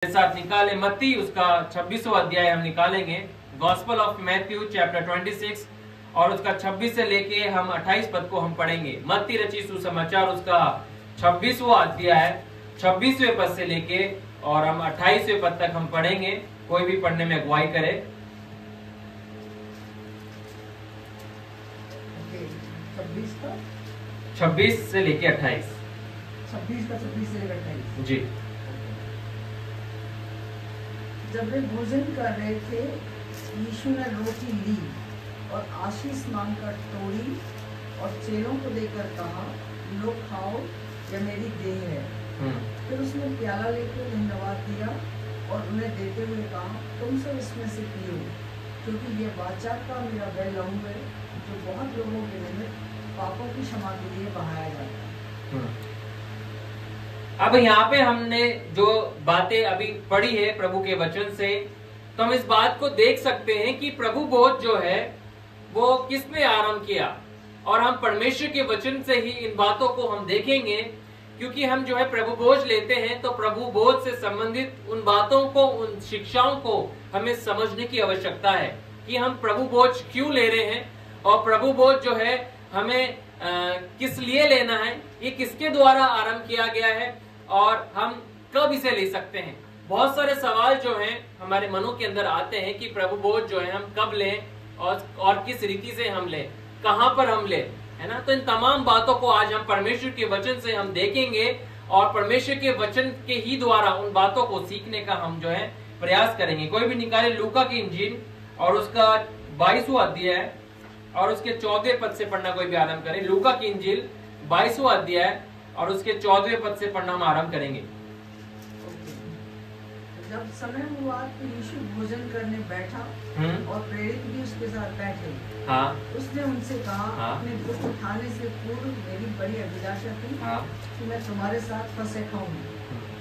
साथ निकाले मत्ती उसका 26वां अध्याय हम निकालेंगे, गॉस्पेल ऑफ मैथ्यू चैप्टर 26 और उसका 26 से लेके हम 28 पद को हम पढ़ेंगे। मत्ती रचित सुसमाचार उसका 26वां अध्याय 26वें पद से लेके और हम 28वें पद तक हम पढ़ेंगे। कोई भी पढ़ने में अगुवाई करे। 26 से लेके 28। 26 का 26 से लेकर 28 जी। जब वे भोजन कर रहे थे, यीशु ने रोटी ली और आशीष मांगकर तोड़ी और चेलों को देकर कहा, लो खाओ, यह मेरी देह है। फिर उसने प्याला लेकर धन्यवाद दिया और उन्हें देते हुए कहा, तुम सब इसमें से पियो, क्योंकि ये वाचा का मेरा वह लहू है जो बहुत लोगों के निमित्त पापों की क्षमा के लिए बहाया जाता है। अब यहाँ पे हमने जो बातें अभी पढ़ी है प्रभु के वचन से, तो हम इस बात को देख सकते हैं कि प्रभु भोज जो है वो किसने आरंभ किया, और हम परमेश्वर के वचन से ही इन बातों को हम देखेंगे। क्योंकि हम जो है प्रभु भोज लेते हैं तो प्रभु भोज से संबंधित उन बातों को, उन शिक्षाओं को हमें समझने की आवश्यकता है कि हम प्रभु भोज क्यों ले रहे हैं, और प्रभु भोज जो है हमें किस लिए लेना है, ये किसके द्वारा आरंभ किया गया है और हम कब इसे ले सकते हैं। बहुत सारे सवाल जो हैं हमारे मनों के अंदर आते हैं कि प्रभु भोज जो है हम कब लें और किस रीति से हम लें, कहां पर हम लें, है ना। तो इन तमाम बातों को आज हम परमेश्वर के वचन से हम देखेंगे और परमेश्वर के वचन के ही द्वारा उन बातों को सीखने का हम जो है प्रयास करेंगे। कोई भी निकाले लूका की इंजील और उसका 22वां अध्याय और उसके 14वें पद से पढ़ना कोई भी आरंभ करे। लूका की इंजील 22वां अध्याय और उसके 14वें पद से पढ़ना हम आरंभ करेंगे। जब समय हुआ तो यीशु भोजन करने बैठा और प्रेरित भी उसके साथ बैठे। हाँ। उसने उनसे कहा, हाँ। अपने दुख उठाने से पूर्व मेरी बड़ी अभिलाषा थी कि मैं तुम्हारे साथ फंसे खाऊं,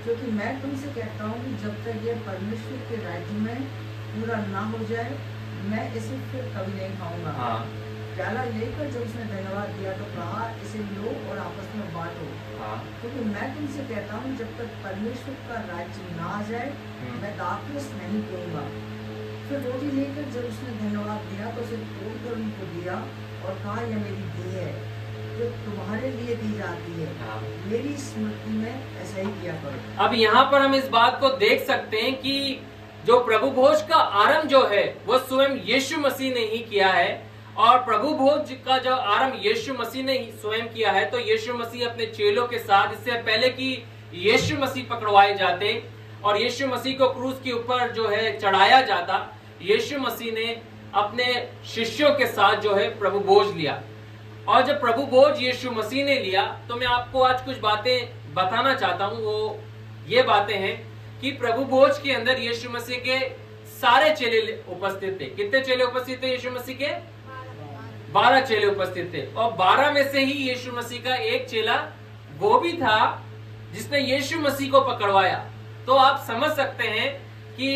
क्योंकि मैं तुमसे कहता हूँ कि जब तक ये परमेश्वर के राज्य में पूरा ना हो जाए, मैं इसे फिर कभी नहीं खाऊंगा। हाँ। प्याला लेकर जब उसने धन्यवाद दिया तो कहा, इसे लो और आपस में बांटो, क्योंकि मैं तुमसे कहता हूँ जब तक परमेश्वर का राज्य ना आ जाए, मैं दाखरस नहीं पीऊंगा। फिर रोटी लेकर जब उसने धन्यवाद दिया तो उसे तोड़कर उनको दिया और कहा, यह मेरी देह है जो तुम्हारे लिए दी जाती है, मेरी स्मृति में ऐसा ही किया करो। अब यहाँ पर हम इस बात को देख सकते हैं कि जो प्रभु भोज का आरंभ जो है वो स्वयं यीशु मसीह ने ही किया है, और प्रभु भोज का जो आरंभ यीशु मसीह ने स्वयं किया है, तो यीशु मसीह अपने चेलों के साथ, इससे पहले कि यीशु मसीह पकड़वाए जाते और यीशु मसीह को क्रूस के ऊपर जो है चढ़ाया जाता, यीशु मसीह ने अपने शिष्यों के साथ जो है प्रभु भोज लिया। और जब प्रभु भोज यीशु मसीह ने लिया तो मैं आपको आज कुछ बातें बताना चाहता हूँ। वो ये बातें हैं कि प्रभु भोज के अंदर यीशु मसीह के सारे चेले उपस्थित थे। कितने चेले उपस्थित थे यीशु मसीह के? 12 चेले उपस्थित थे, और 12 में से ही यीशु मसीह का एक चेला वो भी था जिसने यीशु मसीह को पकड़वाया। तो आप समझ सकते हैं कि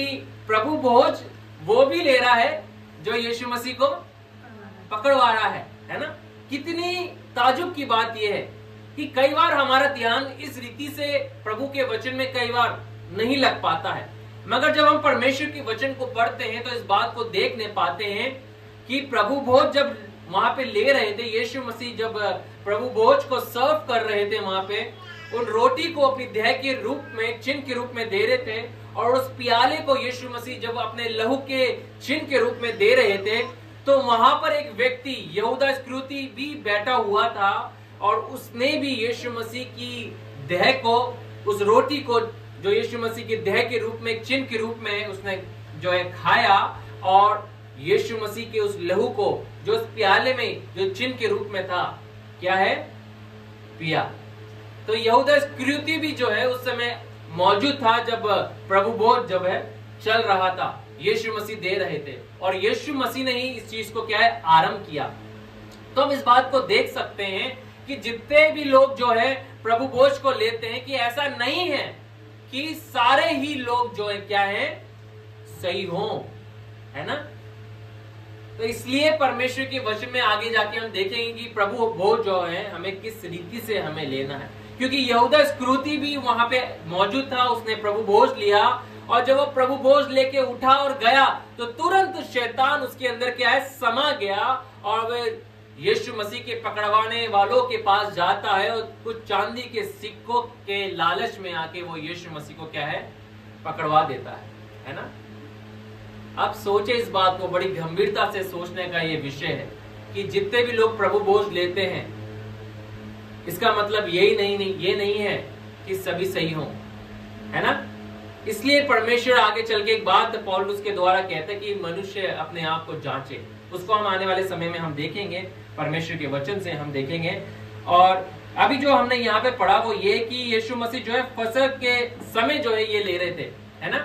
प्रभु भोज वो भी ले रहा है जो यीशु मसीह को पकड़वा रहा है ना। कितनी ताजुब की बात यह है कि कई बार हमारा ध्यान इस रीति से प्रभु के वचन में कई बार नहीं लग पाता है, मगर जब हम परमेश्वर के वचन को पढ़ते हैं तो इस बात को देखने पाते हैं कि प्रभु भोज जब वहां पे ले रहे थे, यीशु मसीह जब प्रभु भोज को सर्व कर रहे थे, वहां पे उन रोटी को अपनी देह के रूप में, चिन्ह के रूप में दे रहे थे, और उस प्याले को यीशु मसीह जब अपने लहू के चिन्ह के रूप में दे रहे थे, तो वहां पर एक व्यक्ति यहूदा इस्करियोती भी बैठा हुआ था, और उसने भी यीशु मसीह की देह को, उस रोटी को जो यीशु मसीह की देह के रूप में, चिन्ह के रूप में उसने जो है खाया, और यीशु मसीह के उस लहू को जो उस प्याले में जो चिन्ह के रूप में था, क्या है, पिया। तो यहूदा इस्करियोती भी जो है उस समय मौजूद था जब प्रभु भोज जब है चल रहा था, यीशु मसीह दे रहे थे, और यीशु मसीह ने ही इस चीज को क्या है, आरंभ किया। तो हम इस बात को देख सकते हैं कि जितने भी लोग जो है प्रभु भोज को लेते हैं, कि ऐसा नहीं है कि सारे ही लोग जो है क्या है, सही हों, है ना। तो इसलिए परमेश्वर के वचन में आगे जाके हम देखेंगे कि प्रभु भोज जो है हमें किस रीति से हमें लेना है, क्योंकि यहूदा इस्करियोती भी वहां पे मौजूद था, उसने प्रभु भोज लिया और जब वो प्रभु भोज लेके उठा और गया तो तुरंत शैतान उसके अंदर क्या है, समा गया और वे यीशु मसीह के पकड़वाने वालों के पास जाता है और कुछ चांदी के सिक्कों के लालच में आके वो यीशु मसीह को क्या है, पकड़वा देता है ना। अब सोचे इस बात को, बड़ी गंभीरता से सोचने का ये विषय है कि जितने भी लोग प्रभु भोज लेते हैं, इसका मतलब ये नहीं है कि सभी सही हों, है ना। इसलिए परमेश्वर आगे चल के एक बात पौलुस के द्वारा कहते हैं कि मनुष्य अपने आप को जांचे। उसको हम आने वाले समय में हम देखेंगे, परमेश्वर के वचन से हम देखेंगे। और अभी जो हमने यहाँ पे पढ़ा वो ये कि यीशु मसीह जो है फसह के समय जो है ये ले रहे थे, है ना।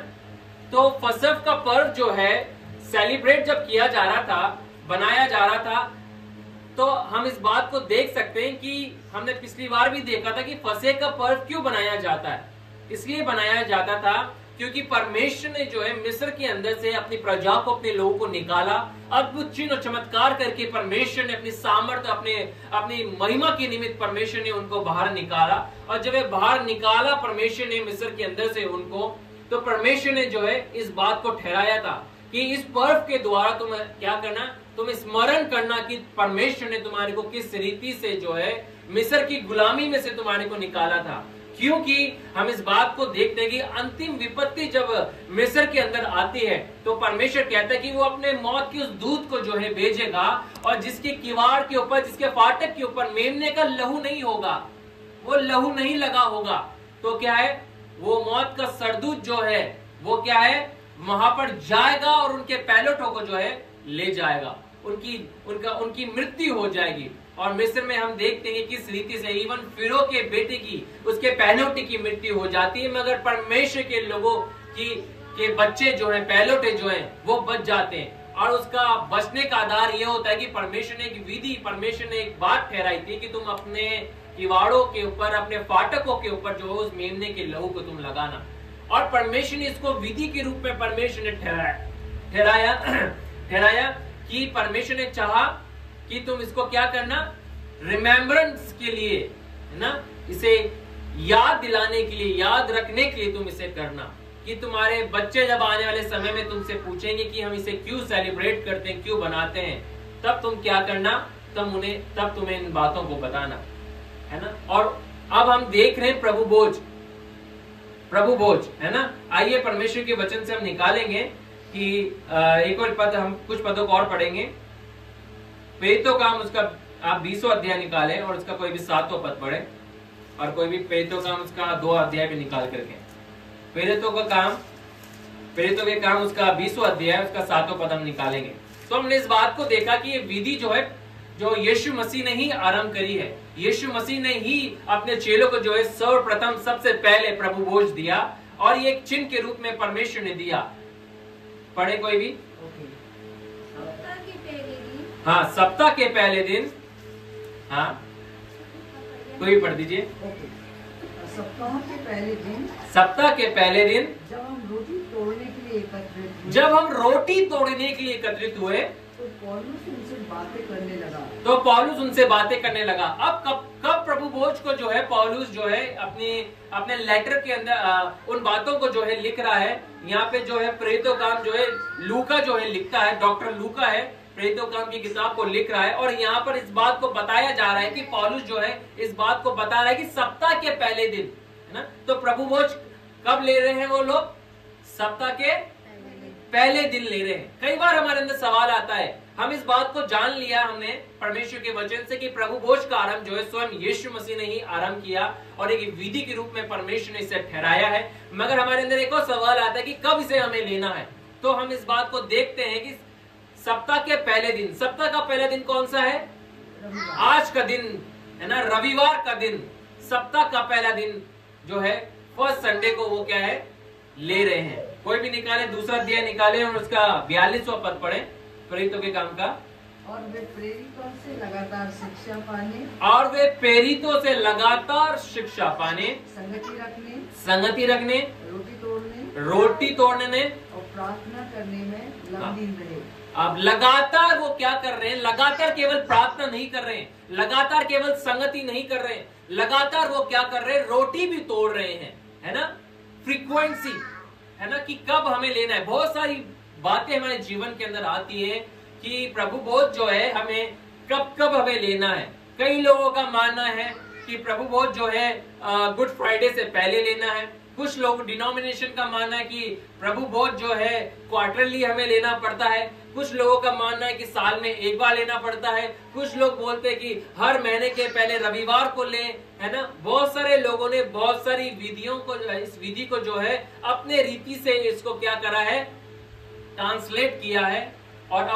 तो फसह का पर्व जो है सेलिब्रेट जब किया जा रहा था, बनाया जा रहा था, तो हम इस बात को देख सकते हैं कि हमने पिछली बार भी देखा था कि फसह का पर्व क्यों बनाया जाता है। इसलिए बनाया जाता था क्योंकि परमेश्वर ने जो है मिस्र के अंदर से अपनी प्रजा को, अपने लोगों को निकाला। अद्भुत चिन्ह और चमत्कार करके परमेश्वर ने अपनी सामर्थ्य, अपनी महिमा के निमित्त परमेश्वर ने उनको बाहर निकाला। और जब वे बाहर निकाला परमेश्वर ने मिस्र के अंदर से उनको, तो परमेश्वर ने जो है इस बात को ठहराया था कि इस पर्व के द्वारा तुम क्या करना, तुम स्मरण करना कि परमेश्वर ने तुम्हारे को किस रीति से जो है मिस्र की गुलामी में से तुम्हारे को निकाला था। क्योंकि हम इस बात को देखते हैं कि अंतिम विपत्ति जब मिस्र के अंदर आती है तो परमेश्वर कहता है कि वो अपने मौत के उस दूत को जो है भेजेगा और जिसके किवाड़ के ऊपर, जिसके फाटक के ऊपर मेमने का लहू नहीं होगा, वो लहू नहीं लगा होगा, तो क्या है, वो मौत का सरदूत जो है वो क्या है, वहां पर जाएगा और उनके पैलोटों को जो है ले जाएगा, उनकी मृत्यु हो जाएगी। और मिस्र में हम देखते हैं किस रीति से इवन फिरो के बेटे की, उसके पहलोटे की मृत्यु हो जाती है, मगर परमेश्वर के लोगों के बच्चे जो हैं, पहलोटे जो हैं, वो बच जाते हैं। और उसका बचने का आधार ये होता है कि परमेश्वर ने एक विधि, परमेश्वर ने एक बात ठहराई थी कि तुम अपने किवाड़ों के ऊपर, अपने फाटकों के ऊपर जो है उस मेमने के लहू को तुम लगाना। और परमेश्वर ने इसको विधि के रूप में परमेश्वर ने ठहराया कि परमेश्वर ने चाहा कि तुम इसको क्या करना, रिमेम्बरेंस के लिए, है ना, इसे याद दिलाने के लिए, याद रखने के लिए तुम इसे करना, कि तुम्हारे बच्चे जब आने वाले समय में तुमसे पूछेंगे कि हम इसे क्यों सेलिब्रेट करते हैं, क्यों बनाते हैं, तब तुम क्या करना, तब तुम्हें इन बातों को बताना, है ना। और अब हम देख रहे हैं प्रभु भोज, है ना। आइए परमेश्वर के वचन से हम निकालेंगे कि एक और पद, हम कुछ पदों को और पढ़ेंगे। प्रेरितों का काम उसका आप 20वां अध्याय निकाले और उसका कोई भी 7वां पद पढ़े, और कोई भी प्रेरितों का काम उसका 2 अध्याय भी निकाल करके। प्रेरितों के काम उसका 20वां अध्याय, उसका 7वां पद हम निकालेंगे। तो हमने इस बात को देखा कि ये विधि जो है, जो यीशु मसीह ने ही आरंभ करी है। यीशु मसीह ने ही अपने चेलों को जो है सर्वप्रथम, सबसे पहले प्रभु भोज दिया, और ये एक चिन्ह के रूप में परमेश्वर ने दिया। पढ़े कोई भी? हाँ, सप्ताह के पहले दिन। हाँ, कोई भी पढ़ दीजिए। सप्ताह के पहले दिन जब हम रोटी तोड़ने के लिए एकत्रित हुए तो पौलुस उनसे बातें करने लगा। अब कब प्रभु भोज को जो है पौलुस जो है अपने लेटर के अंदर उन बातों को जो है लिख रहा है। यहाँ पे जो है प्रेरितों काम जो है लूका जो है लिखता है, डॉक्टर लूका है, प्रेरितों काम की किताब को लिख रहा है। और यहाँ पर इस बात को बताया जा रहा है कि पौलुस जो है इस बात को बता रहा है कि सप्ताह के पहले दिन, है ना। तो प्रभु भोज कब ले रहे हैं वो लोग? सप्ताह के पहले दिन ले रहे हैं। कई बार हमारे अंदर सवाल आता है, हम इस बात को जान लिया हमने परमेश्वर के वचन से कि प्रभु भोज का आरंभ जो है स्वयं यीशु मसीह ने ही आरंभ किया और एक विधि के रूप में परमेश्वर ने इसे ठहराया है। मगर हमारे अंदर एक और सवाल आता है कि कब इसे हमें लेना है। तो हम इस बात को देखते हैं कि सप्ताह के पहले दिन, सप्ताह का पहला दिन कौन सा है? आज का दिन, है ना, रविवार का दिन, सप्ताह का पहला दिन जो है फर्स्ट संडे को वो क्या है ले रहे हैं। कोई भी निकाले, दूसरा अध्याय निकाले और उसका 42वां पद पढ़े प्रेरितों के काम का। और वे प्रेरितों से लगातार शिक्षा पाने, संगति रखने, रोटी तोड़ने और प्रार्थना करने में लंबीन रहे। अब लगातार वो क्या कर रहे हैं? लगातार केवल प्रार्थना नहीं कर रहे हैं, लगातार केवल संगति नहीं कर रहे हैं, लगातार वो क्या कर रहे हैं? रोटी भी तोड़ रहे हैं, है ना। फ्रीक्वेंसी, है ना, कि कब हमें लेना है। बहुत सारी बातें हमारे जीवन के अंदर आती है कि प्रभु भोज जो है हमें कब कब हमें लेना है। कई लोगों का मानना है कि प्रभु भोज जो है गुड फ्राइडे से पहले लेना है। कुछ लोग डिनोमिनेशन का मानना है कि प्रभु भोज जो है क्वार्टरली हमें लेना पड़ता है। कुछ लोगों का मानना है कि साल में एक बार लेना पड़ता है। कुछ लोग बोलते हैं कि हर महीने के पहले रविवार को लें, है ना। बहुत सारे लोगों ने बहुत सारी विधियों को, इस विधि को जो है अपने रीति से इसको क्या करा है, ट्रांसलेट किया है और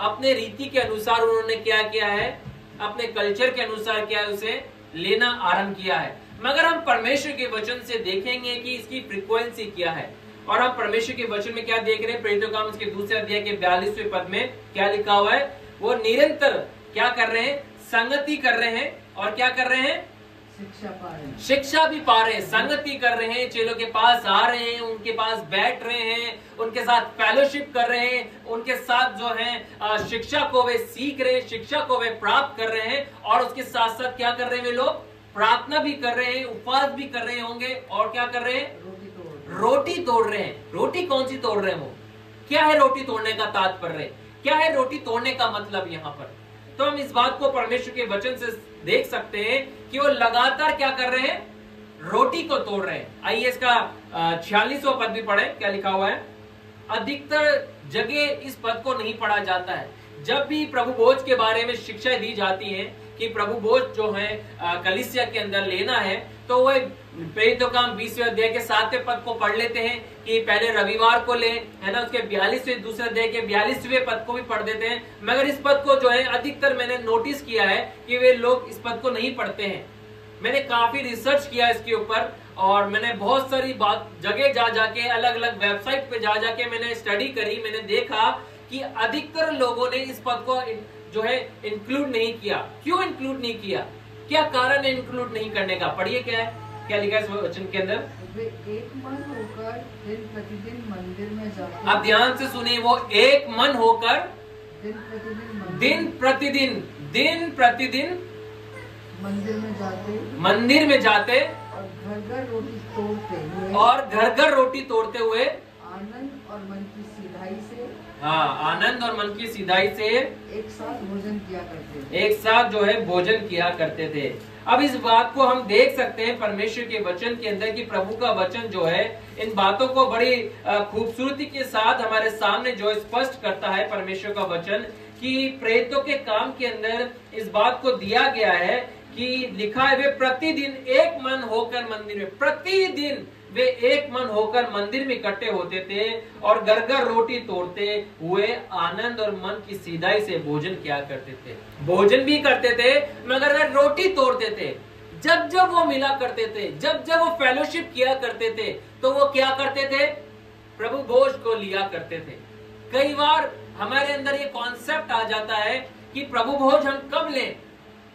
अपने रीति के अनुसार उन्होंने क्या किया है, अपने कल्चर के अनुसार क्या है, उसे लेना आरंभ किया है। मगर हम परमेश्वर के वचन से देखेंगे कि इसकी फ्रीक्वेंसी क्या है। और हम परमेश्वर के वचन में क्या देख रहे हैं, प्रेरितों का काम उसके दूसरे अध्याय के 42वें पद में क्या लिखा हुआ है, वो निरंतर क्या कर रहे हैं, संगति कर रहे हैं और क्या कर रहे हैं, शिक्षा पा रहे हैं, शिक्षा भी पा रहे हैं, संगति कर रहे हैं, चेलों के पास आ रहे हैं, उनके पास बैठ रहे हैं, उनके साथ फेलोशिप कर रहे हैं, उनके साथ जो है शिक्षा को वे सीख रहे हैं, शिक्षा को वे प्राप्त कर रहे हैं। और उसके साथ साथ क्या कर रहे हैं, वे लोग प्रार्थना भी कर रहे हैं, उपवास भी कर रहे होंगे और क्या कर रहे हैं, रोटी तोड़ रहे हैं। रोटी कौन सी तोड़ रहे हैं, वो क्या है रोटी तोड़ने का तात्पर्य, क्या है रोटी तोड़ने का मतलब यहाँ पर। तो हम इस बात को परमेश्वर के वचन से देख सकते हैं कि वो लगातार क्या कर रहे हैं, रोटी को तोड़ रहे हैं। आइए इसका 46वां पद भी पढ़े, क्या लिखा हुआ है। अधिकतर जगह इस पद को नहीं पढ़ा जाता है। जब भी प्रभु भोज के बारे में शिक्षा दी जाती है कि प्रभु भोज जो है कलीसिया के अंदर लेना है, तो वह प्रेरितों का काम 20वें अध्याय के 7वें पद को पढ़ लेते हैं कि पहले रविवार को लें, है ना। उसके 42वें दूसरे अध्याय के 42वें पद को भी पढ़ देते हैं। मगर इस पद को जो है अधिकतर मैंने नोटिस किया है कि वे लोग इस पद को नहीं पढ़ते हैं। मैंने काफी रिसर्च किया इसके ऊपर और मैंने बहुत सारी बात जगह जा जाके, अलग अलग वेबसाइट पे जा जाके मैंने स्टडी करी। मैंने देखा कि अधिकतर लोगों ने इस पद को जो है इंक्लूड नहीं किया। क्यों इंक्लूड नहीं किया, क्या कारण है इंक्लूड नहीं करने का? पढ़िए क्या है, क्या लिखा है इस वचन के अंदर। वे एक मन होकर दिन प्रतिदिन मंदिर में जाते। आप ध्यान से सुनिए, वो एक मन होकर दिन प्रतिदिन मंदिर में जाते और घर घर रोटी तोड़ते हुए आनंद और मन की सीधाई से, आनंद और मन की सीधाई से एक साथ भोजन किया करते थे, एक साथ जो है भोजन किया करते थे। अब इस बात को हम देख सकते हैं परमेश्वर के वचन के अंदर कि प्रभु का वचन जो है इन बातों को बड़ी खूबसूरती के साथ हमारे सामने जो स्पष्ट करता है। परमेश्वर का वचन कि प्रेरितों के काम के अंदर इस बात को दिया गया है कि लिखा है, वे प्रतिदिन एक मन होकर मंदिर में, प्रतिदिन वे एक मन होकर मंदिर में इकट्ठे होते थे और घर घर रोटी तोड़ते हुए आनंद और मन की सीधाई से भोजन किया करते थे। भोजन भी करते थे मगर वे रोटी तोड़ते थे। जब जब वो मिला करते थे, जब जब वो फेलोशिप किया करते थे, तो वो क्या करते थे, प्रभु भोज को लिया करते थे। कई बार हमारे अंदर ये कॉन्सेप्ट आ जाता है कि प्रभु भोज हम कब लें,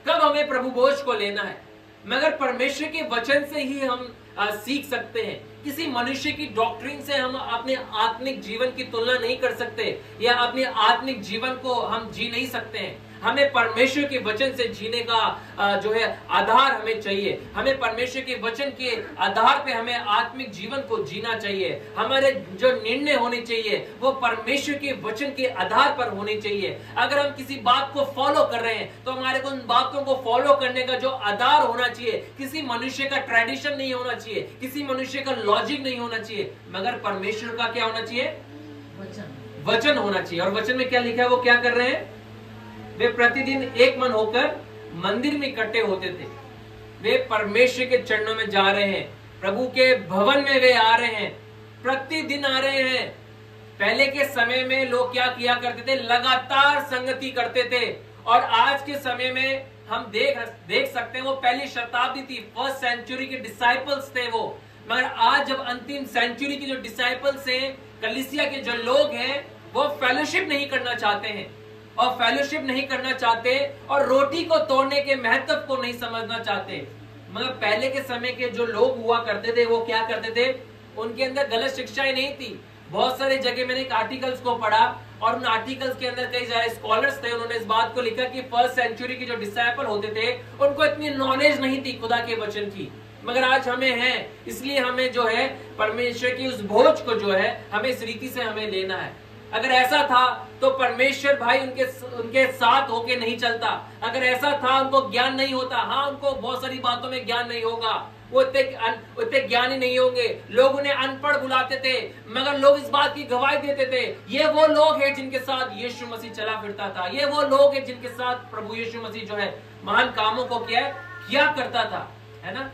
कब हमें प्रभु भोज को लेना है। मगर परमेश्वर के वचन से ही हम सीख सकते हैं। किसी मनुष्य की डॉक्ट्रिन से हम अपने आत्मिक जीवन की तुलना नहीं कर सकते या अपने आत्मिक जीवन को हम जी नहीं सकते हैं। हमें परमेश्वर के वचन से जीने का जो है आधार हमें चाहिए। हमें परमेश्वर के वचन के आधार पे हमें आत्मिक जीवन को जीना चाहिए। हमारे जो निर्णय होने चाहिए वो परमेश्वर के वचन के आधार पर होने चाहिए। अगर हम किसी बात को फॉलो कर रहे हैं तो हमारे को उन बातों को फॉलो करने का जो आधार होना चाहिए, किसी मनुष्य का ट्रेडिशन नहीं होना चाहिए, किसी मनुष्य का लॉजिक नहीं होना चाहिए, मगर परमेश्वर का क्या होना चाहिए, वचन होना चाहिए। और वचन में क्या लिखा है, वो क्या कर रहे हैं, वे प्रतिदिन एक मन होकर मंदिर में इकट्ठे होते थे। वे परमेश्वर के चरणों में जा रहे हैं, प्रभु के भवन में वे आ रहे हैं, प्रतिदिन आ रहे हैं। पहले के समय में लोग क्या किया करते थे, लगातार संगति करते थे। और आज के समय में हम देख सकते हैं, वो पहली शताब्दी थी, फर्स्ट सेंचुरी के डिसाइपल्स थे वो। मगर आज जब अंतिम सेंचुरी के जो डिसाइपल्स हैं, कलीसिया के जो लोग हैं, वो फेलोशिप नहीं करना चाहते हैं और फेलोशिप नहीं करना चाहते और रोटी को तोड़ने के महत्व को नहीं समझना चाहते। मगर पहले के समय के जो लोग हुआ करते थे वो क्या करते थे, उनके अंदर गलत शिक्षाएं नहीं थी। बहुत सारे जगह मैंने एक आर्टिकल्स को पढ़ा और उन आर्टिकल्स के अंदर कई सारे स्कॉलर्स थे, उन्होंने इस बात को लिखा कि फर्स्ट सेंचुरी के जो डिसाइपल होते थे उनको इतनी नॉलेज नहीं थी खुदा के वचन की। मगर आज हमें है, इसलिए हमें जो है परमेश्वर की उस भोज को जो है हमें इस रीति से हमें लेना है। अगर ऐसा था तो परमेश्वर भाई उनके साथ होके नहीं चलता। अगर ऐसा था, उनको ज्ञान नहीं होता, हाँ उनको बहुत सारी बातों में ज्ञान नहीं होगा, वो इतने ज्ञानी नहीं होंगे, लोग उन्हें अनपढ़ बुलाते थे, मगर लोग इस बात की गवाही देते थे ये वो लोग हैं जिनके साथ यीशु मसीह चला फिरता था, ये वो लोग हैं जिनके साथ प्रभु यीशु मसीह जो है महान कामों को किया करता था, है ना।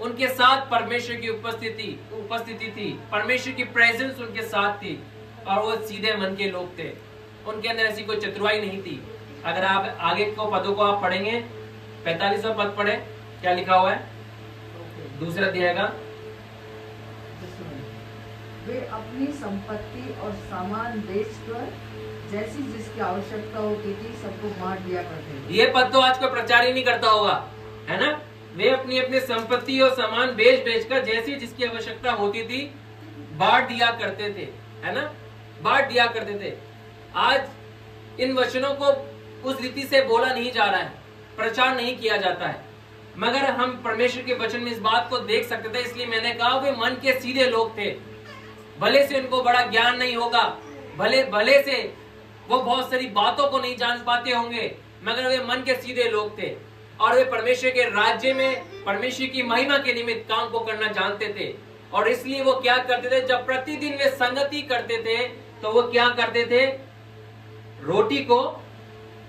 उनके साथ परमेश्वर की उपस्थिति थी, परमेश्वर की प्रेजेंस उनके साथ थी, और वो सीधे मन के लोग थे, उनके अंदर ऐसी कोई चतुराई नहीं थी। अगर आप आगे को पदों को आप पढ़ेंगे, 45वां पद पढ़े, क्या लिखा हुआ है दूसरा अध्याय का। वे अपनी संपत्ति और सामान बेचकर जैसी जिसकी आवश्यकता होती थी सबको बांट दिया करते थे। ये पद तो आज कोई प्रचार ही नहीं करता होगा, है ना। वे अपनी अपनी संपत्ति और सामान बेचकर जैसी जिसकी आवश्यकता होती थी बांट दिया करते थे, है ना, बांट दिया करते थे। आज इन वचनों को उस रीति से बोला नहीं जा रहा है, प्रचार नहीं किया जाता है, मगर हम परमेश्वर के वचन में इस बात को देख सकते थे। इसलिए मैंने कहा वे मन के सीधे लोग थे, भले से उनको बड़ा ज्ञान नहीं होगा, भले से वो बहुत सारी बातों को नहीं जान पाते होंगे, मगर वे मन के सीधे लोग थे, और वे परमेश्वर के राज्य में परमेश्वर की महिमा के निमित्त काम को करना जानते थे। और इसलिए वो क्या करते थे, जब प्रतिदिन वे संगति करते थे तो वो क्या करते थे, रोटी को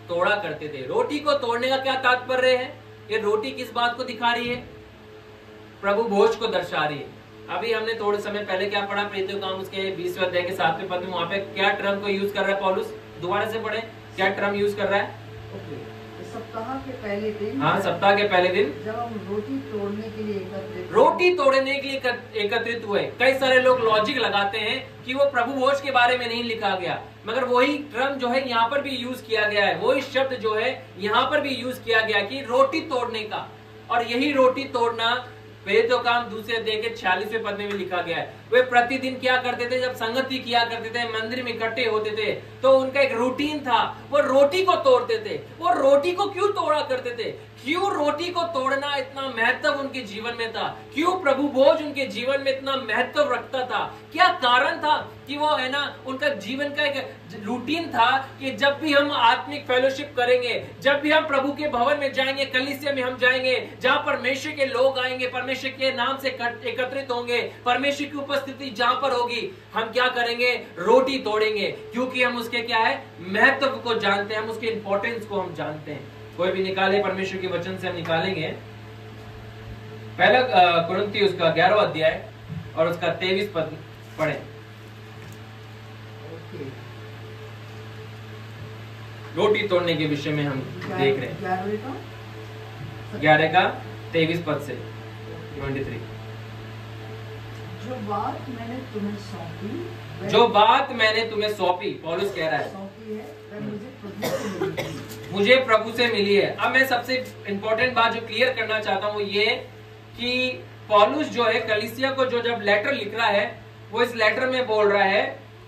तोड़ा करते थे। रोटी को तोड़ने का क्या तात्पर्य है, ये रोटी किस बात को दिखा रही है, प्रभु भोज को दर्शा रही है। अभी हमने थोड़े समय पहले क्या पढ़ा, प्रेरितों का काम उसके 20वें अध्याय के 7वें पद में, वहां पे क्या टर्म को यूज कर रहा है पौलुस, दोबारा से पढ़े, क्या टर्म यूज कर रहा है। सप्ताह के पहले दिन, हाँ सप्ताह के पहले दिन जब हम रोटी तोड़ने के लिए एकत्रित हुए। कई सारे लोग लॉजिक लगाते हैं कि वो प्रभु भोज के बारे में नहीं लिखा गया, मगर वही टर्म जो है यहाँ पर भी यूज किया गया है, वही शब्द जो है यहाँ पर भी यूज किया गया कि रोटी तोड़ने का। और यही रोटी तोड़ना प्रेरितों का काम दूसरे अध्याय के 46वें पद में भी लिखा गया है। वे प्रतिदिन क्या करते थे, जब संगति किया करते थे, मंदिर में इकट्ठे होते थे, तो उनका एक रूटीन था, वो रोटी को तोड़ते थे। वो रोटी को क्यों तोड़ा करते थे, क्यों रोटी को तोड़ना इतना महत्व उनके जीवन में था, क्यों प्रभु भोज उनके जीवन में इतना महत्व रखता था, क्या कारण था कि वो है ना, उनका जीवन का एक रूटीन था कि जब भी हम आत्मिक फेलोशिप करेंगे, जब भी हम प्रभु के भवन में जाएंगे, कलीसिया में हम जाएंगे, जहां परमेश्वर के लोग आएंगे, परमेश्वर के नाम से एकत्रित होंगे, परमेश्वर की उपस्थिति जहां पर होगी, हम क्या करेंगे, रोटी तोड़ेंगे, क्योंकि हम उसके क्या है, महत्व को जानते हैं, हम उसके इंपॉर्टेंस को हम जानते हैं। कोई भी निकाले परमेश्वर के वचन से हम निकालेंगे, पहला कुरिन्थी उसका 11वां अध्याय और उसका 23 पद पढ़े। रोटी तोड़ने के विषय में हम देख रहे हैं, 11 का 23 पद से 23। जो बात मैंने तुम्हें सौंपी, पौलुस कह रहा है, मुझे प्रभु से मिली है। अब मैं सबसे इंपॉर्टेंट बात जो क्लियर करना चाहता हूँ ये कि पौलुस जो है कलीसिया को जो जब लेटर लिख रहा है, वो इस लेटर में बोल रहा है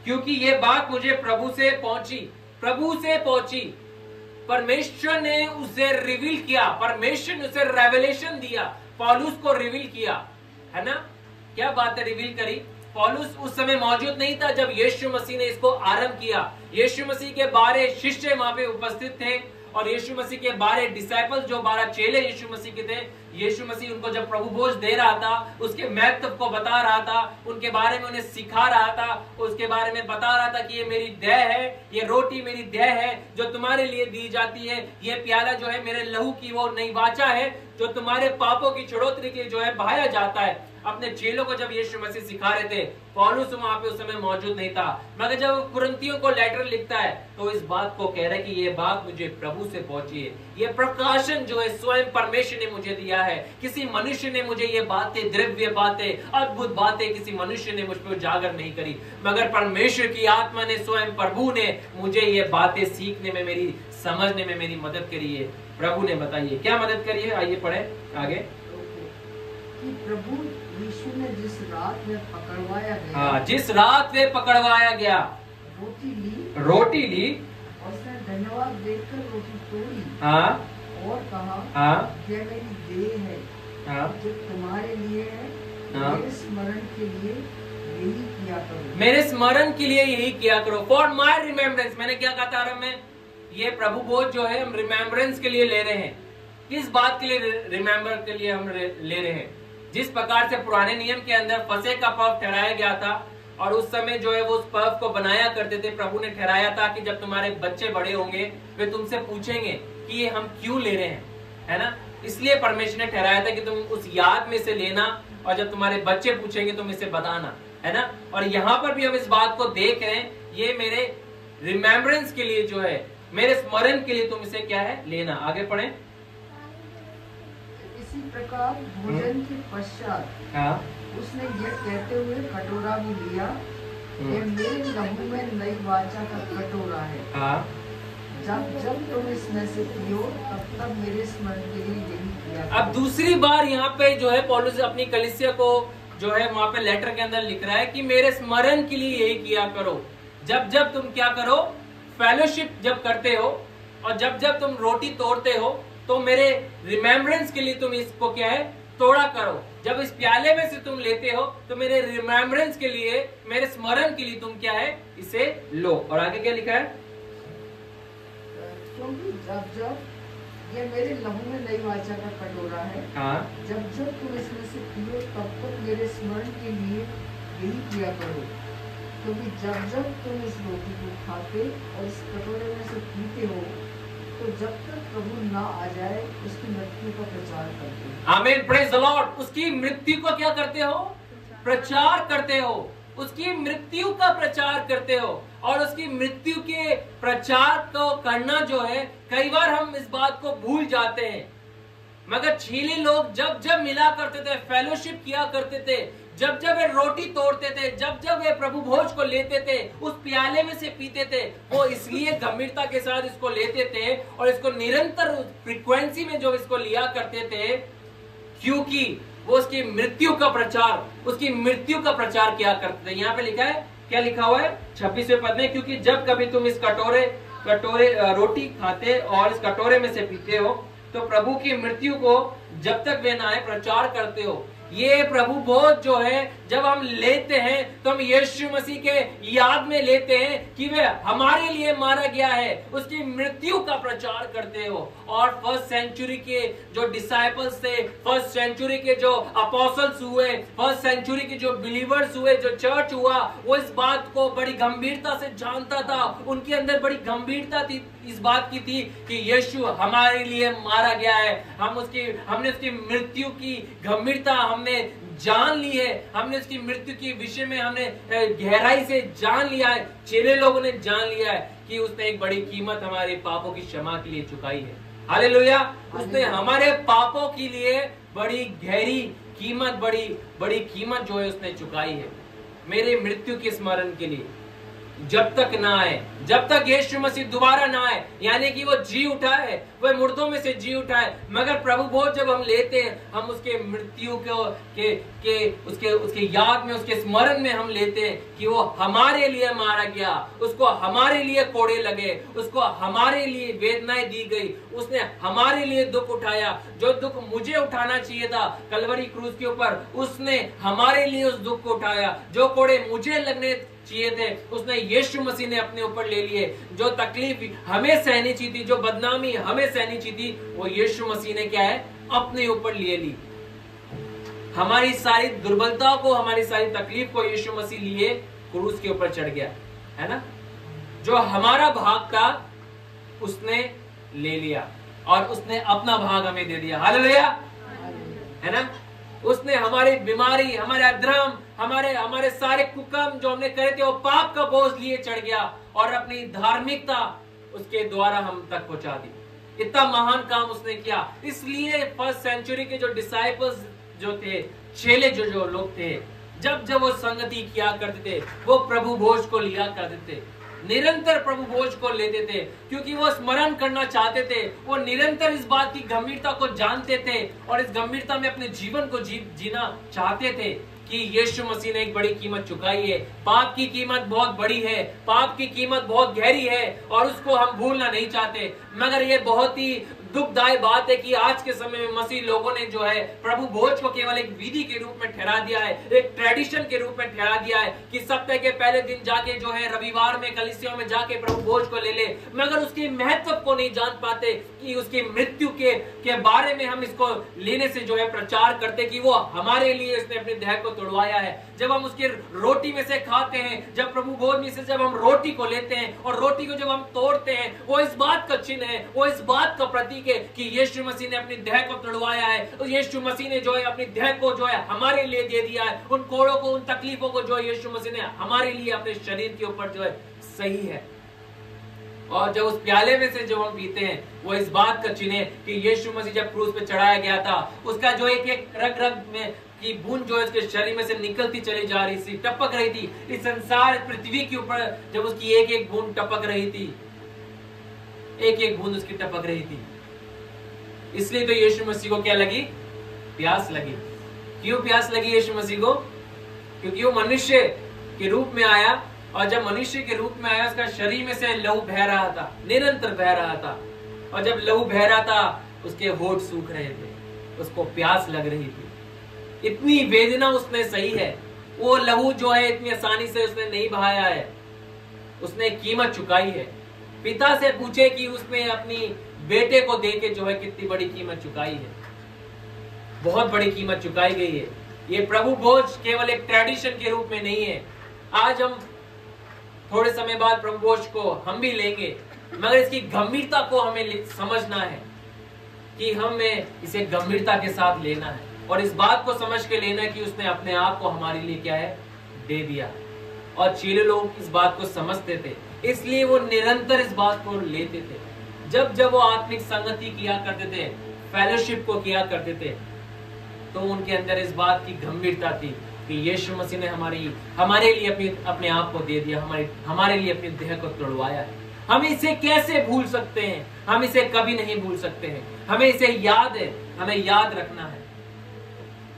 क्योंकि ये बात मुझे प्रभु से पहुंची, परमेश्वर ने उसे रिवील किया, परमेश्वर ने उसे रेवलेशन दिया, पौलुस को रिवील किया, है ना। क्या बात है, रिवील करी। पौलुस उस समय मौजूद नहीं था जब यीशु मसीह ने इसको आरंभ किया। यीशु मसीह के 12 शिष्य वहां पे उपस्थित थे, और यीशु मसीह के 12 डिसाइपल्स, जो 12 चेले यीशु मसीह के थे, यीशु मसीह उनको जब प्रभु भोज दे रहा था, उसके महत्व को बता रहा था, उनके बारे में उन्हें सिखा रहा था, उसके बारे में बता रहा था कि ये मेरी देह है, ये रोटी मेरी देह है जो तुम्हारे लिए दी जाती है, ये प्याला जो है मेरे लहू की वो नई वाचा है जो तुम्हारे पापों की छुड़ौती के लिए जो है बहाया जाता है। अपने चेलों को जब यीशु मसीह सिखा रहे थे, पौलुस वहां पे उस समय मौजूद नहीं था, मगर जब कुरिन्थियों को लेटर लिखता है तो इस बात को कह रहा है कि ये बात मुझे प्रभु से पहुंची है, ये प्रकाशन जो है स्वयं परमेश्वर ने मुझे दिया है, किसी मनुष्य ने मुझे ये बातें, द्रव्य बातें, अद्भुत बातें किसी मनुष्य ने मुझ पर उजागर नहीं करी, मगर परमेश्वर की आत्मा ने, स्वयं प्रभु ने मुझे ये बातें सीखने में, मेरी समझने में मेरी मदद करी है। प्रभु ने बताइए क्या मदद करी है, आइए पढ़े आगे। कि प्रभु यीशु ने जिस रात में पकड़वाया गया, हाँ, जिस रात में पकड़वाया गया, रोटी ली और उसने धन्यवाद देकर रोटी तोड़ी, हाँ, और कहा, हाँ, यह मेरी देह है हाँ। जो तुम्हारे लिए है, हाँ। मेरे स्मरण के लिए यही किया करो। मेरे स्मरण के लिए यही किया करो। For my remembrance. मैंने क्या कहा था आरंभ में? ये प्रभु भोज जो है हम रिमेम्बरेंस के लिए ले रहे हैं। किस बात के लिए रिमेम्बर के लिए हम ले रहे हैं? जिस प्रकार से पुराने नियम के अंदर फसह का पर्व ठहराया गया था और उस समय जो है वो उस पर्व को बनाया करते थे, प्रभु ने ठहराया था कि जब तुम्हारे बच्चे बड़े होंगे वे तुमसे पूछेंगे कि ये हम क्यों ले रहे हैं, है ना? इसलिए परमेश्वर ने ठहराया था कि तुम उस याद में से लेना और जब तुम्हारे बच्चे पूछेंगे तुम इसे बताना, है ना? और यहाँ पर भी हम इस बात को देख रहे हैं, ये मेरे रिमेम्बरेंस के लिए जो है, मेरे स्मरण के लिए तुम इसे क्या है लेना। आगे पढ़े। इसी प्रकार भोजन के पश्चात हाँ। उसने यह कहते हुए कटोरा भी लिया, ये मेरे लहू में नई वाचा का कटोरा है। हाँ। जब जब तुम इसमें से पियो तब तब मेरे स्मरण के लिए यही किया करो। अब दूसरी बार यहाँ पे जो है पौलुस अपनी कलीसिया को जो है वहां पे लेटर के अंदर लिख रहा है कि मेरे स्मरण के लिए यही किया करो। जब जब तुम क्या करो, फेलोशिप जब करते हो और जब जब तुम रोटी तोड़ते हो तो मेरे रिमेम्बरेंस के लिए तुम इसको क्या है तोड़ा करो। जब इस प्याले में से तुम लेते हो तो मेरे रिमेम्बरेंस के लिए, मेरे स्मरण के लिए तुम क्या है इसे लो। और आगे क्या लिखा है? क्योंकि जब जब यह मेरे लहू में नई वाचा का कटोरा है, हाँ। जब जब तुम इसमें से पियो तब तक मेरे स्मरण के लिए यही किया करो। क्योंकि जब जब तुम इस रोटी को खाते और इस कटोरे में से पीते हो तो जब तक प्रभु ना आ जाए उसकी मृत्यु का प्रचार करते हो। आमीन, प्रेज द लॉर्ड। उसकी मृत्यु को क्या करते हो? प्रचार करते हो। उसकी मृत्यु का प्रचार करते हो। और उसकी मृत्यु के प्रचार को करना जो है, कई बार हम इस बात को भूल जाते हैं, मगर चेले लोग जब जब मिला करते थे, फेलोशिप किया करते थे, जब जब वे रोटी तोड़ते थे, जब जब वे प्रभु भोज को लेते थे, उस प्याले में से पीते थे, वो इसलिए गंभीरता के साथ इसको लेते थे और इसको निरंतर फ्रीक्वेंसी में जो इसको लिया करते थे, क्योंकि वो उसकी मृत्यु का प्रचार, उसकी मृत्यु का प्रचार किया करते थे। यहाँ पे लिखा है, क्या लिखा हुआ है 26वें पद में? क्योंकि जब कभी तुम इस कटोरे रोटी खाते और इस कटोरे में से पीते हो तो प्रभु की मृत्यु को जब तक वे ना आए प्रचार करते हो। ये प्रभु भोज जो है जब हम लेते हैं तो हम यीशु मसीह के याद में लेते हैं कि वे हमारे लिए मारा गया है, उसकी मृत्यु का प्रचार करते हो। और फर्स्ट सेंचुरी के जो डिसाइपल्स थे, फर्स्ट सेंचुरी के जो अपोस्टल्स हुए, फर्स्ट सेंचुरी के जो बिलीवर्स हुए, जो चर्च हुआ, वो इस बात को बड़ी गंभीरता से जानता था। उनके अंदर बड़ी गंभीरता थी, इस बात की थी कि यीशु हमारे लिए मारा गया है। हमने उसकी मृत्यु की गंभीरता हमने जान ली है, हमने उसकी मृत्यु के विषय में हमने गहराई से जान लिया है। चेले लोगों ने जान लिया है कि उसने एक बड़ी कीमत हमारे पापों की क्षमा के लिए चुकाई है। हालेलुया। उसने हमारे पापों के लिए बड़ी गहरी कीमत, बड़ी कीमत जो है उसने चुकाई है मेरे मृत्यु के स्मरण के लिए। जब तक ना आए, जब तक यीशु मसीह दोबारा ना आए, यानी कि वो जी उठा है, वह मुर्दों में से जी उठा है, मगर प्रभु भोज जब हम लेते हैं, हम उसके मृत्यु उसके याद में, उसके स्मरण में हम लेते हैं कि वो हमारे लिए मारा गया, उसको हमारे लिए कोड़े लगे, उसको हमारे लिए वेदनाएं दी गई, उसने हमारे लिए दुख उठाया। जो दुख मुझे उठाना चाहिए था कलवरी क्रूस के ऊपर, उसने हमारे लिए उस दुख को उठाया। जो कोड़े मुझे लगने चाहिए थे उसने यीशु मसीह ने अपने ऊपर ले लिए। जो तकलीफ हमें सहनी चाहिए थी, जो बदनामी हमें सहनी चाहिए थी, वो यीशु मसीह ने क्या है अपने ऊपर ले ली। हमारी सारी दुर्बलता को, हमारी सारी तकलीफ को यीशु मसीह लिए क्रूस के ऊपर चढ़ गया, है ना। जो हमारा भाग था उसने ले लिया और उसने अपना भाग हमें दे दिया। हालेलुया, है ना। उसने हमारी बीमारी, हमारे अधर्म, हमारे सारे कुकर्म जो हमने करे थे, वो पाप का बोझ लिए चढ़ गया और अपनी धार्मिकता उसके द्वारा हम तक पहुंचा दी। इतना महान काम उसने किया। इसलिए फर्स्ट सेंचुरी के जो डिसाइपल्स जो थे, चेले जो लोग थे, जब जब वो संगति किया करते थे, वो प्रभु भोज को लिया करते थे, निरंतर प्रभु भोज को लेते थे, क्योंकि वो स्मरण करना चाहते थे। वो निरंतर इस बात की गंभीरता को जानते थे और इस गंभीरता में अपने जीवन को जीना चाहते थे कि यीशु मसीह ने एक बड़ी कीमत चुकाई है। पाप की कीमत बहुत बड़ी है, पाप की कीमत बहुत गहरी है और उसको हम भूलना नहीं चाहते। मगर ये बहुत ही दुखदायी बात है कि आज के समय में मसीह लोगों ने जो है प्रभु भोज को केवल एक विधि के रूप में ठहरा दिया है, एक ट्रेडिशन के रूप में ठहरा दिया है कि सप्ताह के पहले दिन जाके जो है रविवार में कलीसिया में जाके प्रभु भोज को ले ले, मगर उसके महत्व को नहीं जान पाते कि उसकी मृत्यु के बारे में हम इसको लेने से जो है प्रचार करते कि वो हमारे लिए इसने अपने देह को तोड़वाया है। जब हम उसकी रोटी में से खाते हैं, जब प्रभु भोज में से जब हम रोटी को लेते हैं और रोटी को जब हम तोड़ते हैं, वो इस बात का चिन्ह है, वो इस बात का प्रतीक है कि यीशु मसीह ने अपनी देह को तोड़वाया है। तो यीशु मसीह ने जो है अपनी देह को जो है हमारे लिए दे दिया है। उन कोड़ों को, उन तकलीफों को जो यीशु मसीह ने हमारे लिए अपने शरीर के ऊपर जो है सही है। और जब उस प्याले में से जो हम पीते हैं, वो इस बात का चिन्ह है कि यीशु मसीह जब क्रूस पे चढ़ाया गया था, उसका जो एक एक रग रग में की बूंद जो है उसके शरीर में से निकलती चली जा रही थी, टपक रही थी। इस संसार पृथ्वी के ऊपर जब उसकी एक एक बूंद टपक रही थी, एक एक बूंद उसकी टपक रही थी, इसलिए तो यीशु मसीह को क्या लगी? प्यास लगी। क्यों प्यास लगी यीशु मसीह को? क्योंकि वो मनुष्य के रूप में आया, और जब मनुष्य के रूप में आया उसका शरीर में से लहू बह रहा था, निरंतर बह रहा था, और जब लहू बह रहा था उसके होठ सूख रहे थे, उसको प्यास लग रही थी। इतनी वेदना उसने सही है, वो लहू जो है इतनी आसानी से उसने नहीं बहाया है, उसने कीमत चुकाई है। पिता से पूछे कि उसने अपनी बेटे को देके जो है कितनी बड़ी कीमत चुकाई है, बहुत बड़ी कीमत चुकाई गई है। ये प्रभु भोज केवल एक ट्रेडिशन के रूप में नहीं है। आज हम थोड़े समय बाद प्रभु भोज को हम भी लेंगे, मगर इसकी गंभीरता को हमें समझना है कि हमें इसे गंभीरता के साथ लेना है, और इस बात को समझ के लेना है कि उसने अपने आप को हमारे लिए क्या है? दे दिया। और चेले लोग इस बात को समझते थे, इसलिए वो निरंतर इस बात को लेते थे। जब जब वो आत्मिक संगति किया करते थे, फेलोशिप को किया करते थे, तो उनके अंदर इस बात की गंभीरता थी कि यीशु मसीह ने हमारे लिए अपने आप को दे दिया, हमारे लिए अपने देह को तोड़वाया है। हम इसे कैसे भूल सकते हैं? हम इसे कभी नहीं भूल सकते हैं। हमें इसे याद है, हमें याद रखना है,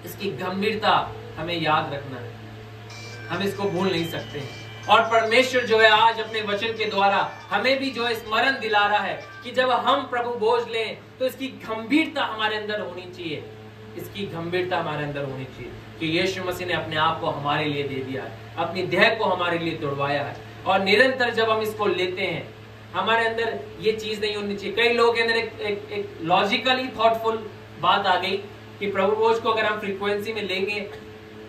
इसकी गंभीरता हमें याद रखना है, हम इसको भूल नहीं सकते हैं। और परमेश्वर जो है आज अपने वचन के द्वारा हमें भी जो है स्मरण दिला रहा है कि जब हम प्रभु भोज लें तो इसकी गंभीरता हमारे अंदर होनी चाहिए, इसकी गंभीरता हमारे अंदर होनी चाहिए कि यीशु मसीह ने अपने आप को हमारे लिए दे दिया है, अपनी देह को हमारे लिए तोड़वाया है। और निरंतर जब हम इसको लेते हैं, हमारे अंदर ये चीज नहीं होनी चाहिए। कई लोगों के अंदर एक लॉजिकली थॉटफुल बात आ गई कि प्रभु भोज को अगर हम फ्रीक्वेंसी में लेंगे,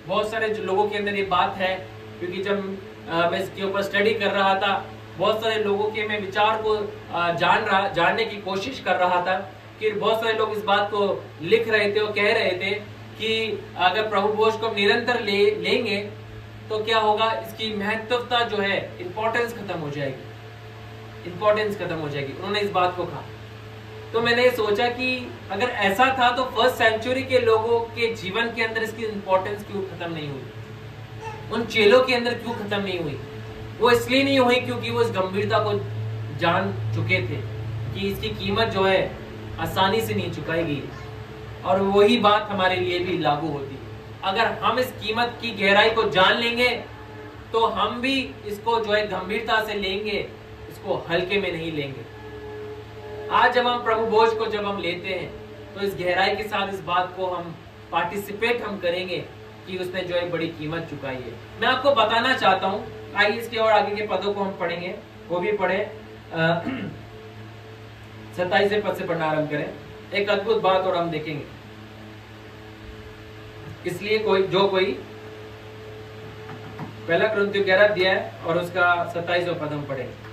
बहुत सारे लोगों के अंदर ये बात है, क्योंकि जब मैं इसके ऊपर स्टडी कर रहा था, बहुत सारे लोगों के मैं विचार को जानने की कोशिश कर रहा था कि बहुत सारे लोग इस बात को लिख रहे थे और कह रहे थे कि अगर प्रभु भोज को निरंतर लेंगे तो क्या होगा? इसकी महत्वता जो है, इंपॉर्टेंस खत्म हो जाएगी, इंपॉर्टेंस खत्म हो जाएगी। उन्होंने इस बात को कहा। तो मैंने सोचा कि अगर ऐसा था तो फर्स्ट सेंचुरी के लोगों के जीवन के अंदर इसकी इंपॉर्टेंस क्यों खत्म नहीं हुई? उन चेलों के अंदर क्यों खत्म नहीं हुई? वो इसलिए नहीं हुई क्योंकि वो इस गंभीरता को जान चुके थे कि इसकी कीमत जो है आसानी से नहीं चुकाई गई। और वही बात हमारे लिए भी लागू होती है। अगर हम इस कीमत की गहराई को जान लेंगे तो हम भी इसको जो है गंभीरता से लेंगे, इसको हल्के में नहीं लेंगे। आज जब हम प्रभु भोज को जब हम लेते हैं तो इस गहराई के साथ इस बात को हम पार्टिसिपेट हम करेंगे कि उसने जो है बड़ी कीमत चुकाई है। मैं आपको बताना चाहता हूँ, आइए इसके और आगे के पदों को हम पढ़ेंगे, वो भी पढ़े 27 पद से पढ़ना आरंभ करें। एक अद्भुत बात और हम देखेंगे, इसलिए जो कोई पहला कुरिन्थियों 11 अध्याय और उसका 27वां पद हम पढ़ेंगे।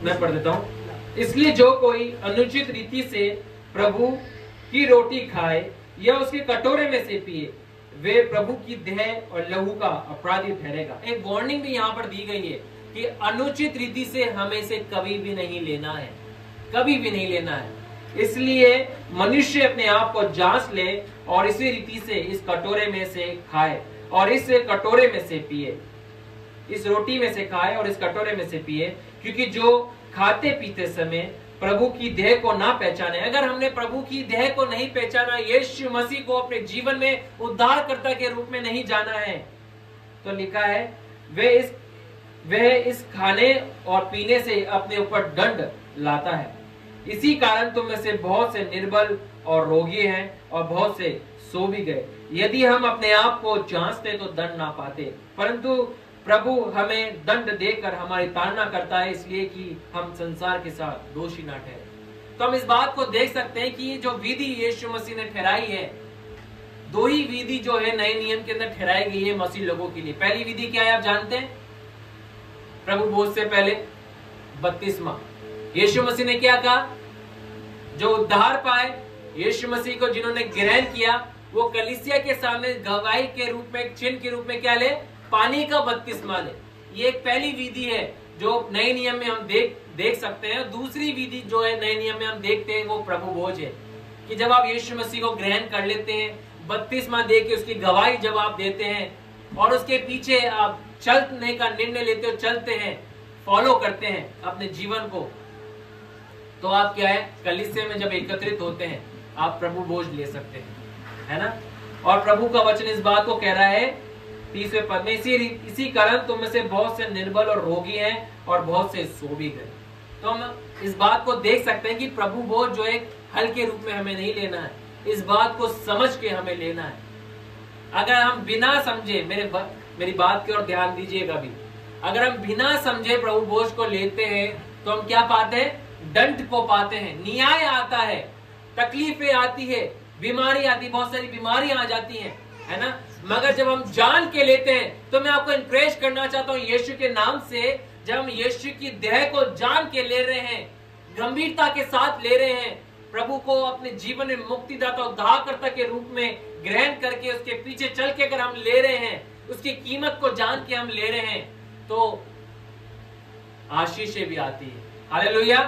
मैं पढ़ देता हूं। इसलिए जो कोई अनुचित रीति से प्रभु की रोटी खाए या उसके कटोरे में से पिए, वे प्रभु की देह और लहू का अपराधी ठहरेगा। एक वार्निंग भी यहाँ पर दी गई है कि अनुचित रीति से हमें इसे कभी भी नहीं लेना है, कभी भी नहीं लेना है। इसलिए मनुष्य अपने आप को जांच ले और इसी रीति से इस कटोरे में से खाए और इस कटोरे में से पिए, इस रोटी में से खाए और इस कटोरे में से पिए, क्योंकि जो खाते पीते समय प्रभु की देह को ना पहचाने। अगर हमने प्रभु की देह को नहीं पहचाना, यीशु मसीह को अपने जीवन में उद्धारकर्ता के रूप में नहीं जाना है, तो लिखा है वे वह इस खाने और पीने से अपने ऊपर दंड लाता है। इसी कारण तुम में से बहुत से निर्बल और रोगी हैं और बहुत से सो भी गए। यदि हम अपने आप को जांचते तो दंड ना पाते, परंतु प्रभु हमें दंड देकर हमारी ताड़ना करता है, इसलिए कि हम संसार के साथ दोषी ना ठहरे। तो हम इस बात को देख सकते हैं कि जो विधि यीशु मसीह ने ठहराई है, दो ही विधि जो है नए नियम के अंदर ठहराई गई है मसीह लोगों के लिए। पहली विधि क्या है आप जानते हैं? प्रभु भोज से पहले बपतिस्मा। यीशु मसीह ने क्या कहा? जो उद्धार पाए, यीशु मसीह को जिन्होंने ग्रहण किया, वो कलीसिया के सामने गवाही के रूप में, चिन्ह के रूप में क्या ले? पानी का बपतिस्मा ले। ये एक पहली विधि है जो नए नियम में हम देख सकते हैं। दूसरी विधि जो है नए नियम में हम देखते हैं वो प्रभु भोज है, कि जब आप यीशु मसीह को ग्रहण कर लेते हैं, बपतिस्मा दे के उसकी गवाही जब आप देते हैं और उसके पीछे आप चलने का निर्णय लेते हो, चलते हैं, फॉलो करते हैं अपने जीवन को, तो आप क्या है? कलीसिया में जब एकत्रित होते हैं आप प्रभु भोज ले सकते हैं, है ना। और प्रभु का वचन इस बात को कह रहा है 30वें पद में, इसी कारण तुम में से बहुत से निर्बल और रोगी हैं और बहुत से सो भी गए। तो हम इस बात को देख सकते हैं कि प्रभु भोज जो एक हल्के रूप में हमें नहीं लेना है, इस बात को समझ के हमें लेना है। अगर हम बिना समझे, मेरी बात की ओर ध्यान दीजिएगा भी, अगर हम बिना समझे प्रभु भोज को लेते हैं तो हम क्या पाते हैं? दंड को पाते हैं, न्याय आता है, तकलीफें आती है, बीमारी आती, बहुत सारी बीमारियां आ जाती हैं, है ना। मगर जब हम जान के लेते हैं, तो मैं आपको इंकरेज करना चाहता हूं यीशु के नाम से, जब हम यीशु की देह को जान के ले रहे हैं, गंभीरता के साथ ले रहे हैं, प्रभु को अपने जीवन में मुक्तिदाता उद्धारकर्ता के रूप में ग्रहण करके उसके पीछे चल के अगर हम ले रहे हैं, उसकी कीमत को जान के हम ले रहे हैं, तो आशीषें भी आती है, हालेलुया,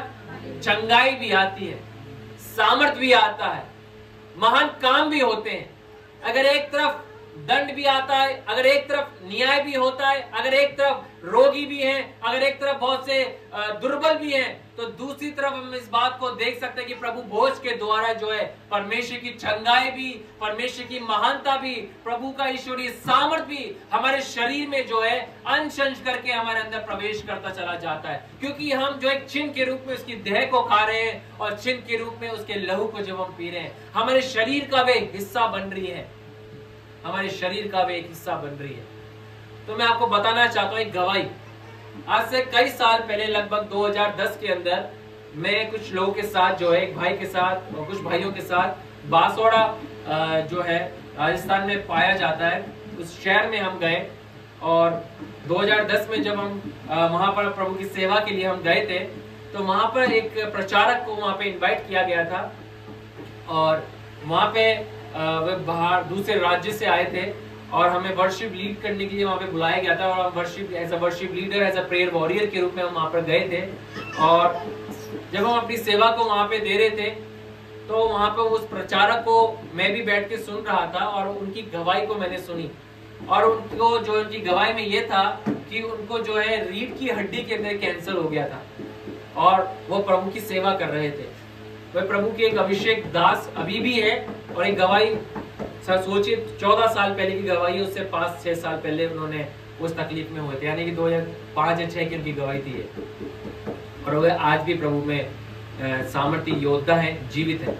चंगाई भी आती है, सामर्थ भी आता है, महान काम भी होते हैं। अगर एक तरफ दंड भी आता है, अगर एक तरफ न्याय भी होता है, अगर एक तरफ रोगी भी हैं, अगर एक तरफ बहुत से दुर्बल भी हैं, तो दूसरी तरफ हम इस बात को देख सकते हैं कि प्रभु भोज के द्वारा जो है परमेश्वर की चंगाई भी, परमेश्वर की महानता भी, प्रभु का ईश्वरीय सामर्थ भी हमारे शरीर में जो है अंश अंश करके हमारे अंदर प्रवेश करता चला जाता है, क्योंकि हम जो एक चिन्ह के रूप में उसकी देह को खा रहे हैं और चिन्ह के रूप में उसके लहू को जब हम पी रहे हैं, हमारे शरीर का वे हिस्सा बन रही है, हमारे शरीर का वे एक हिस्सा बन रही है। तो मैं आपको बताना चाहता हूँ एक गवाही। आज से कई साल पहले, लगभग 2010 के अंदर, मैं कुछ लोगों के साथ जो है, एक भाई के साथ और कुछ भाइयों के साथ बांसवाड़ा जो है राजस्थान में पाया जाता है, उस शहर में हम गए। और 2010 में जब हम वहां पर प्रभु की सेवा के लिए हम गए थे, तो वहां पर एक प्रचारक को वहां पे इनवाइट किया गया था, और वहां पे वे बाहर दूसरे राज्य से आए थे और हमें वर्शिप लीड करने के लिए वहां पे बुलाया गया था। और हम worship leader, as a prayer warrior के रूप में हम वहां पर गए थे। और जब हम अपनी सेवा को वहां पे दे रहे थे, तो वहां पे उस प्रचारक को मैं भी बैठ के सुन रहा था और उनकी गवाही को मैंने सुनी। और उनको जो उनकी गवाही में ये था कि उनको जो है रीढ़ की हड्डी के अंदर कैंसर हो गया था और वो प्रभु की सेवा कर रहे थे। वह प्रभु के एक अभिषेक दास अभी भी है, और एक गवाही सोचिए 14 साल पहले की गवाही, उससे 5-6 साल पहले उन्होंने उस तकलीफ में हुए थे, यानी कि 2005 या 6 की उनकी गवाही थी। और वह आज भी प्रभु में सामर्थ्य योद्धा है, जीवित है।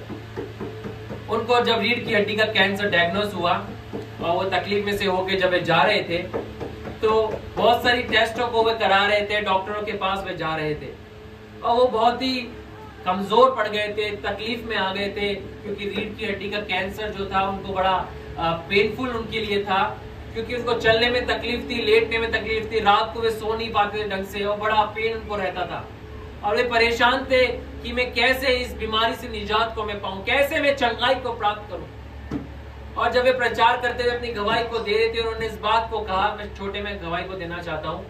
उनको जब रीढ़ की हड्डी का कैंसर डायग्नोस हुआ और वो तकलीफ में से होके जब वे जा रहे थे, तो बहुत सारी टेस्टों को वे करा रहे थे, डॉक्टरों के पास वे जा रहे थे, और वो बहुत ही कमजोर पड़ गए थे, तकलीफ में आ गए थे, क्योंकि रीढ़ की हड्डी का कैंसर जो था उनको बड़ा पेनफुल उनके लिए था, क्योंकि उनको चलने में तकलीफ थी, लेटने में तकलीफ थी, रात को वे सो नहीं पाते थे ढंग से, और बड़ा पेन उनको रहता था। और वे परेशान थे कि मैं कैसे इस बीमारी से निजात को मैं पाऊं, कैसे मैं चंगाई को प्राप्त करूं। और जब वे प्रचार करते हुए अपनी गवाही को दे रहे थे, उन्होंने इस बात को कहा, मैं छोटे में गवाही को देना चाहता हूं,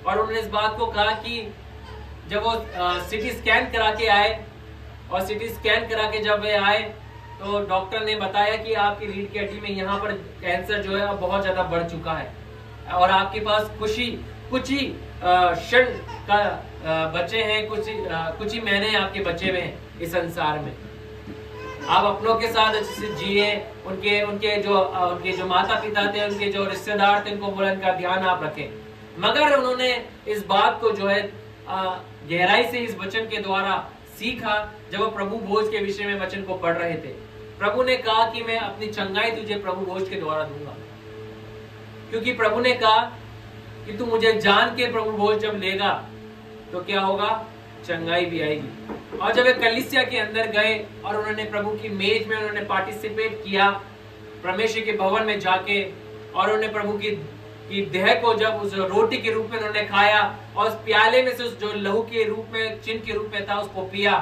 और उन्होंने इस बात को कहा कि जब वो सिटी स्कैन करा के आए, और सिटी स्कैन करा के जब वे आए, तो डॉक्टर ने बताया कि आपकी रीढ़ की हड्डी में यहाँ पर कैंसर जो है बहुत ज्यादा बढ़ चुका है, और आपके पास कुछ ही क्षण का बचे हैं, कुछ ही महीने आपके बचे हुए हैं इस संसार में। आप अपनों के साथ अच्छे से जिए, उनके जो माता पिता थे, उनके जो रिश्तेदार थे, उनको बोला इनका ध्यान आप रखें। मगर उन्होंने इस बात को जो है गहराई से इस वचन के द्वारा सीखा। जब वो प्रभु भोज के विषय में वचन को पढ़ रहे थे, प्रभु ने कहा कि मैं अपनी चंगाई तुझे प्रभु भोज के द्वारा दूंगा, क्योंकि प्रभु ने कहा कि तू मुझे जान के प्रभु भोज जब लेगा तो क्या होगा, चंगाई भी आएगी। और जब वे कलीसिया के अंदर गए और उन्होंने प्रभु की मेज में उन्होंने पार्टिसिपेट किया, परमेश्वर के भवन में जाके, और उन्होंने प्रभु की देह को जब उस रोटी के रूप में उन्होंने खाया और उस प्याले में से उस जो लहू के रूप में, चिन्ह के रूप में था, उसको पिया,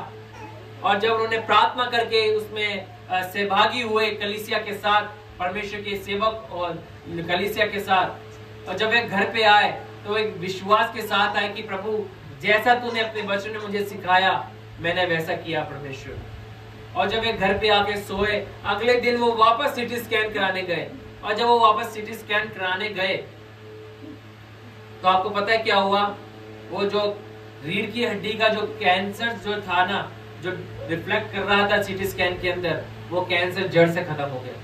और जब उन्होंने प्रार्थना करके उसमें सहभागी हुए कलीसिया के साथ, परमेश्वर के सेवक और कलीसिया के साथ, और जब वे घर पे आए तो एक विश्वास के साथ आए कि प्रभु जैसा तूने अपने वचन में मुझे सिखाया मैंने वैसा किया परमेश्वर। और जब वे घर पे आके सोए, अगले दिन वो वापस सिटी स्कैन कराने गए, और जब वो वापस सिटी स्कैन कराने गए तो आपको पता है क्या हुआ, वो जो रीढ़ की हड्डी का जो कैंसर जो था ना, जो रिफ्लेक्ट कर रहा था सिटी स्कैन के अंदर, वो कैंसर जड़ से खत्म हो गया।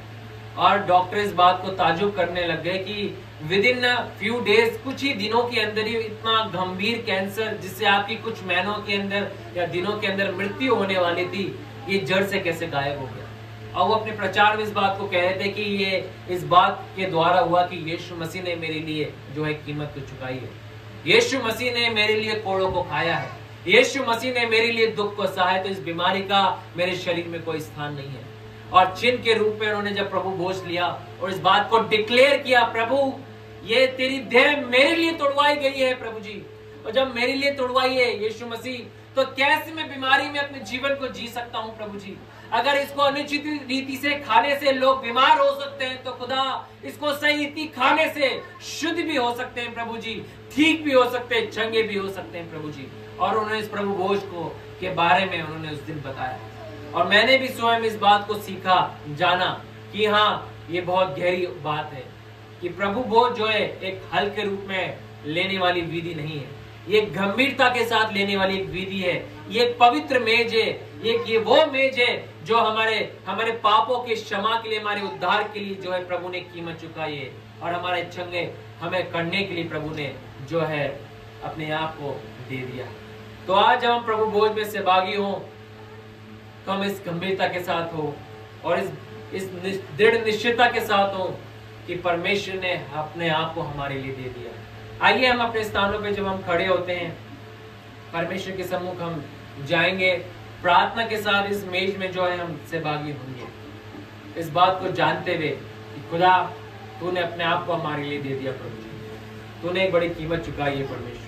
और डॉक्टर इस बात को ताजुब करने लग गए कि विद इन फ्यू डेज, कुछ ही दिनों के अंदर ही इतना गंभीर कैंसर जिससे आपकी कुछ महीनों के अंदर या दिनों के अंदर मृत्यु होने वाली थी, ये जड़ से कैसे गायब हो गया। और वो अपने प्रचार में इस बात को कह रहे थे कि ये इस बात के द्वारा हुआ कि यीशु मसीह ने मेरे लिए जो है कीमत तो चुकाई है, यीशु मसीह ने मेरे लिए कोड़ों को खाया है, यीशु मसीह ने मेरे लिए दुख को सहा है, तो इस बीमारी का मेरे शरीर में कोई स्थान नहीं है। और चिन्ह के रूप में उन्होंने जब प्रभु भोज लिया और इस बात को डिक्लेयर किया, प्रभु ये तेरी देह मेरे लिए तोड़वाई गई है प्रभु जी, और जब मेरे लिए तोड़वाई है यीशु मसीह, तो कैसे मैं बीमारी में अपने जीवन को जी सकता हूँ प्रभु जी। अगर इसको अनुचित रीति से खाने से लोग बीमार हो सकते हैं, तो खुदा इसको सही रीति खाने से शुद्ध भी हो सकते हैं प्रभु जी, ठीक भी हो सकते हैं, चंगे भी हो सकते हैं प्रभु जी। और उन्होंने इस प्रभु भोज को के बारे में उन्होंने उस दिन बताया, और मैंने भी स्वयं इस बात को सीखा, जाना कि हाँ ये बहुत गहरी बात है कि प्रभु भोज जो है एक हल के रूप में लेने वाली विधि नहीं है, ये गंभीरता के साथ लेने वाली एक विधि है, ये एक पवित्र मेज है, ये वो मेज है जो हमारे पापों के क्षमा के लिए, हमारे उद्धार के लिए जो है प्रभु ने कीमत चुकाई है, और हमारे चंगे हमें करने के लिए प्रभु ने जो है अपने आप को दे दिया। तो आज जब हम प्रभु भोज में सहभागी हों तो हम इस गंभीरता के साथ हो और इस दृढ़ निश्चयता के साथ हो कि परमेश्वर ने अपने आप को हमारे लिए दे दिया। आइए हम अपने स्थानों पे जब हम खड़े होते हैं, परमेश्वर के सम्मुख हम जाएंगे, प्रार्थना के साथ इस मेज में जो है हम सहभागी होंगे, इस बात को जानते हुए कि खुदा तूने अपने आप को हमारे लिए दे दिया प्रभु जी, तूने एक बड़ी कीमत चुकाई है परमेश्वर।